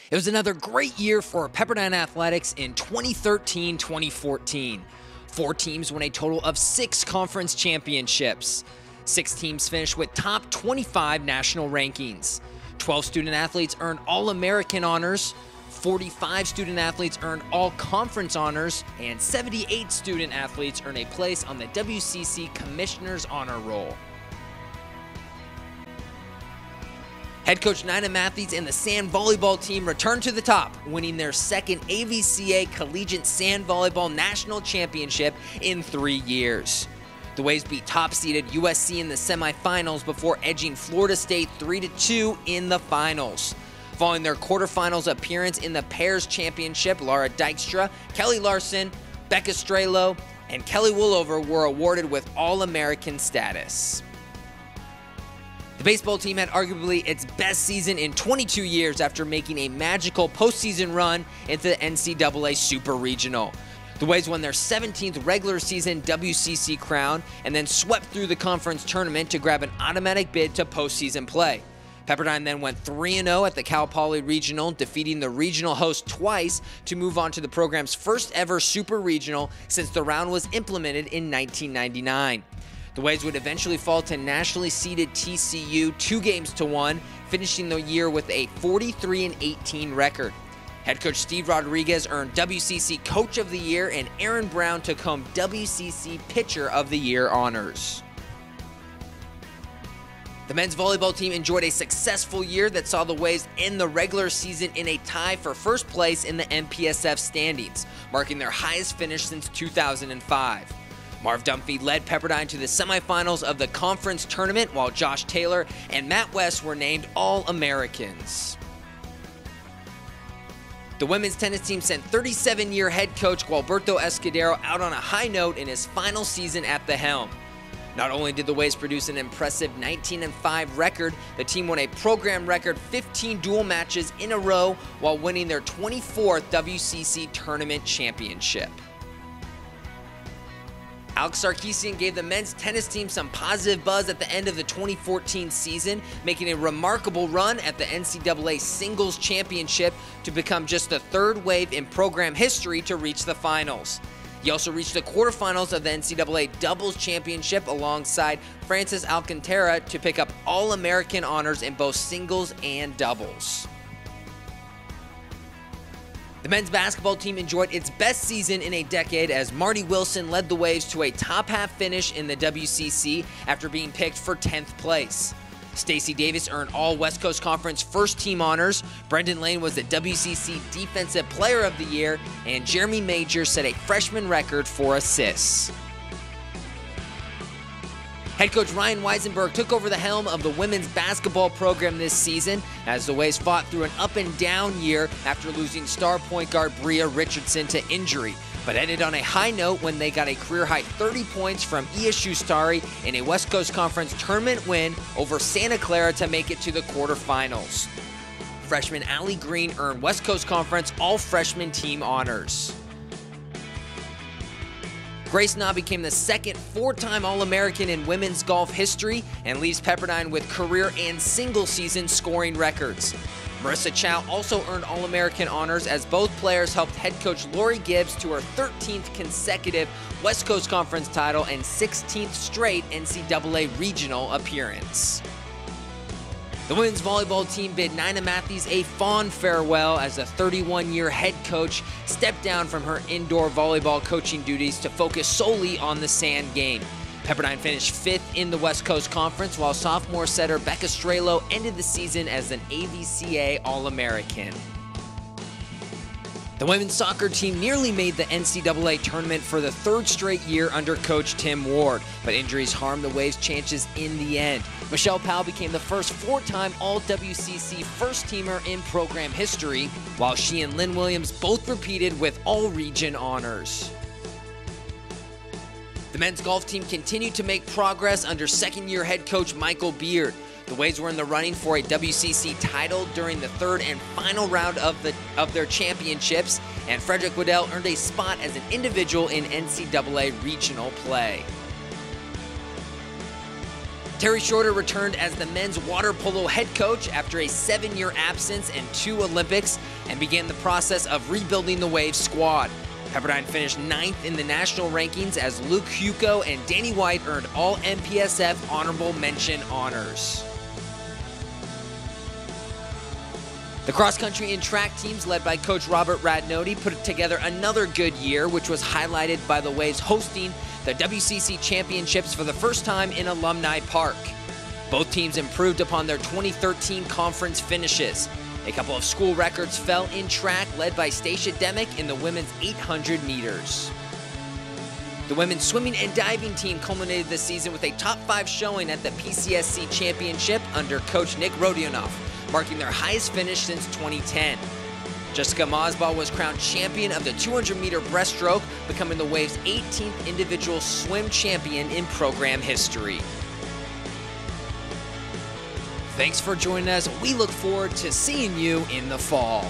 It was another great year for Pepperdine Athletics in 2013-2014. 4 teams won a total of 6 conference championships. 6 teams finished with top 25 national rankings. 12 student athletes earned All-American honors. 45 student athletes earned All-Conference honors, and 78 student athletes earned a place on the WCC Commissioner's Honor Roll. Head coach Nina Matthews and the sand volleyball team returned to the top, winning their second AVCA Collegiate Sand Volleyball National Championship in 3 years. The Waves beat top-seeded USC in the semifinals before edging Florida State 3-2 in the finals. Following their quarterfinals appearance in the Pairs Championship, Laura Dykstra, Kelly Larson, Becca Strelo, and Kelly Woolover were awarded with All-American status. The baseball team had arguably its best season in 22 years after making a magical postseason run into the NCAA Super Regional. The Waves won their 17th regular season WCC crown and then swept through the conference tournament to grab an automatic bid to postseason play. Pepperdine then went 3-0 at the Cal Poly Regional, defeating the regional host twice to move on to the program's first ever Super Regional since the round was implemented in 1999. The Waves would eventually fall to nationally seeded TCU 2-1, finishing the year with a 43-18 record. Head coach Steve Rodriguez earned WCC Coach of the Year, and Aaron Brown took home WCC Pitcher of the Year honors. The men's volleyball team enjoyed a successful year that saw the Waves end the regular season in a tie for first place in the MPSF standings, marking their highest finish since 2005. Marv Dunphy led Pepperdine to the semifinals of the conference tournament, while Josh Taylor and Matt West were named All-Americans. The women's tennis team sent 37-year head coach Gualberto Escudero out on a high note in his final season at the helm. Not only did the Waves produce an impressive 19-5 record, the team won a program record 15 dual matches in a row while winning their 24th WCC tournament championship. Alex Sarkisian gave the men's tennis team some positive buzz at the end of the 2014 season, making a remarkable run at the NCAA Singles Championship to become just the 3rd Wave in program history to reach the finals. He also reached the quarterfinals of the NCAA Doubles Championship alongside Francis Alcantara to pick up All-American honors in both singles and doubles. The men's basketball team enjoyed its best season in a decade as Marty Wilson led the Waves to a top-half finish in the WCC after being picked for 10th place. Stacey Davis earned all West Coast Conference first-team honors, Brendan Lane was the WCC Defensive Player of the Year, and Jeremy Major set a freshman record for assists. Head coach Ryan Weisenberg took over the helm of the women's basketball program this season as the Waves fought through an up-and-down year after losing star point guard Bria Richardson to injury, but ended on a high note when they got a career-high 30 points from Ia Shustari in a West Coast Conference tournament win over Santa Clara to make it to the quarterfinals. Freshman Allie Green earned West Coast Conference All-Freshman Team honors. Grace Na became the second 4-time All-American in women's golf history and leaves Pepperdine with career and single-season scoring records. Marissa Chow also earned All-American honors as both players helped head coach Lori Gibbs to her 13th consecutive West Coast Conference title and 16th straight NCAA regional appearance. The women's volleyball team bid Nina Matthews a fond farewell as the 31-year head coach stepped down from her indoor volleyball coaching duties to focus solely on the sand game. Pepperdine finished 5th in the West Coast Conference, while sophomore setter Becca Strelo ended the season as an AVCA All-American. The women's soccer team nearly made the NCAA tournament for the 3rd straight year under coach Tim Ward, but injuries harmed the Waves' chances in the end. Michelle Powell became the first 4-time All-WCC first-teamer in program history, while she and Lynn Williams both repeated with all-region honors. The men's golf team continued to make progress under second-year head coach Michael Beard. The Waves were in the running for a WCC title during the 3rd and final round of their championships, and Frederick Waddell earned a spot as an individual in NCAA regional play. Terry Shorter returned as the men's water polo head coach after a 7-year absence and 2 Olympics and began the process of rebuilding the Waves squad. Pepperdine finished 9th in the national rankings as Luke Hugo and Danny White earned all MPSF honorable mention honors. The cross-country and track teams led by Coach Robert Radnoti put together another good year, which was highlighted by the Waves hosting the WCC Championships for the first time in Alumni Park. Both teams improved upon their 2013 conference finishes. A couple of school records fell in track, led by Stacia Demick in the women's 800 meters. The women's swimming and diving team culminated the season with a top 5 showing at the PCSC Championship under Coach Nick Rodionoff, marking their highest finish since 2010. Jessica Masbaugh was crowned champion of the 200-meter breaststroke, becoming the Waves' 18th individual swim champion in program history. Thanks for joining us. We look forward to seeing you in the fall.